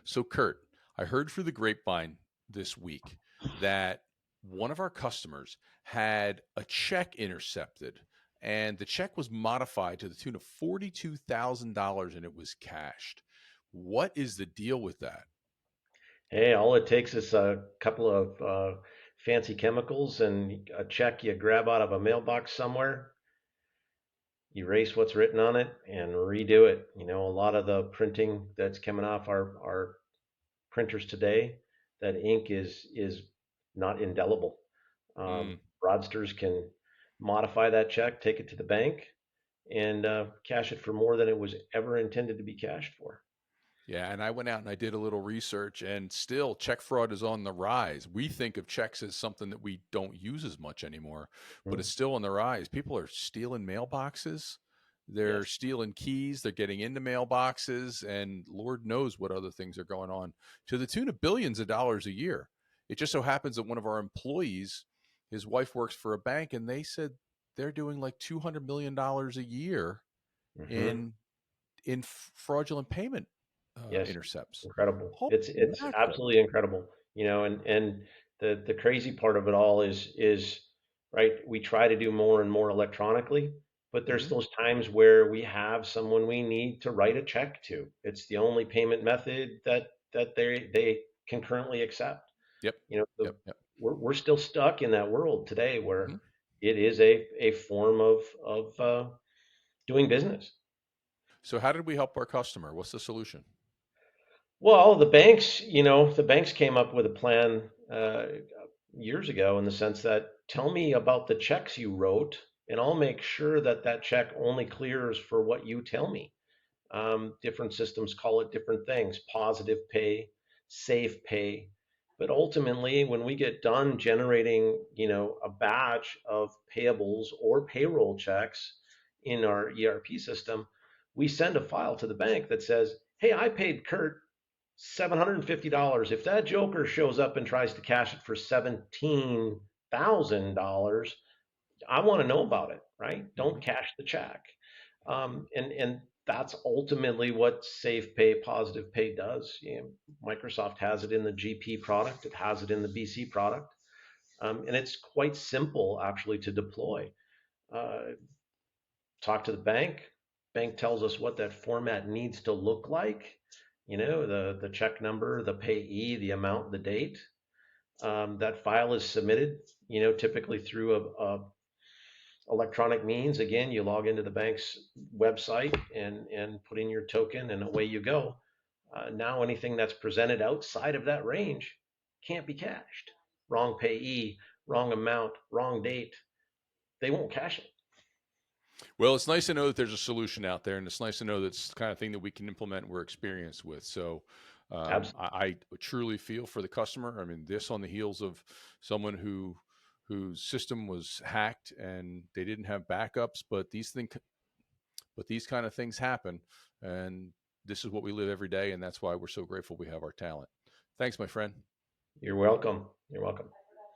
So, Kurt, I heard through the grapevine this week that one of our customers had a check intercepted and the check was modified to the tune of $42,000 and it was cashed. What is the deal with that? Hey, all it takes is a couple of fancy chemicals and a check you grab out of a mailbox somewhere, erase what's written on it, and redo it. A lot of the printing that's coming off our printers today, that ink is not indelible. Mm. Fraudsters can modify that check, take it to the bank, and cash it for more than it was ever intended to be cashed for. Yeah, and I went out and I did a little research, and still check fraud is on the rise. We think of checks as something that we don't use as much anymore, but it's Hmm. still on the rise. People are stealing mailboxes, they're Yes. stealing keys, they're getting into mailboxes, and Lord knows what other things are going on to the tune of billions of dollars a year. It just so happens that one of our employees, his wife works for a bank, and they said they're doing like $200 million a year Hmm. in fraudulent payment Yes, intercepts. incredible. Holy It's mackerel. absolutely incredible. And the crazy part of it all is right. We try to do more and more electronically, but there's Hmm. those times where we have someone we need to write a check to. It's the only payment method that they can currently accept. Yep. You know, the, Yep. Yep. we're still stuck in that world today Hmm. where it is a form of doing business. So, how did we help our customer? What's the solution? Well, the banks came up with a plan years ago in the sense that tell me about the checks you wrote, and I'll make sure that that check only clears for what you tell me. Different systems call it different things: positive pay, safe pay. But ultimately, when we get done generating, a batch of payables or payroll checks in our ERP system, we send a file to the bank that says, "Hey, I paid Kurt $750. If that joker shows up and tries to cash it for $17,000, I want to know about it, right? Hmm. Don't cash the check." And that's ultimately what Safe Pay, Positive Pay does. Microsoft has it in the GP product, it has it in the BC product, and it's quite simple actually to deploy. Uh, Talk to the bank. Bank tells us what that format needs to look like. The check number, the payee, the amount, the date. That file is submitted. Typically through a electronic means. Again, you log into the bank's website and put in your token, and away you go. Now anything that's presented outside of that range can't be cashed. Wrong payee, wrong amount, wrong date. They won't cash it. Well, it's nice to know that there's a solution out there, and it's nice to know that's the kind of thing that we can implement and we're experienced with. So, Absolutely. I truly feel for the customer. I mean, this on the heels of someone whose system was hacked and they didn't have backups, but these kind of things happen, and this is what we live every day, and that's why we're so grateful we have our talent. Thanks, my friend. You're welcome. You're welcome.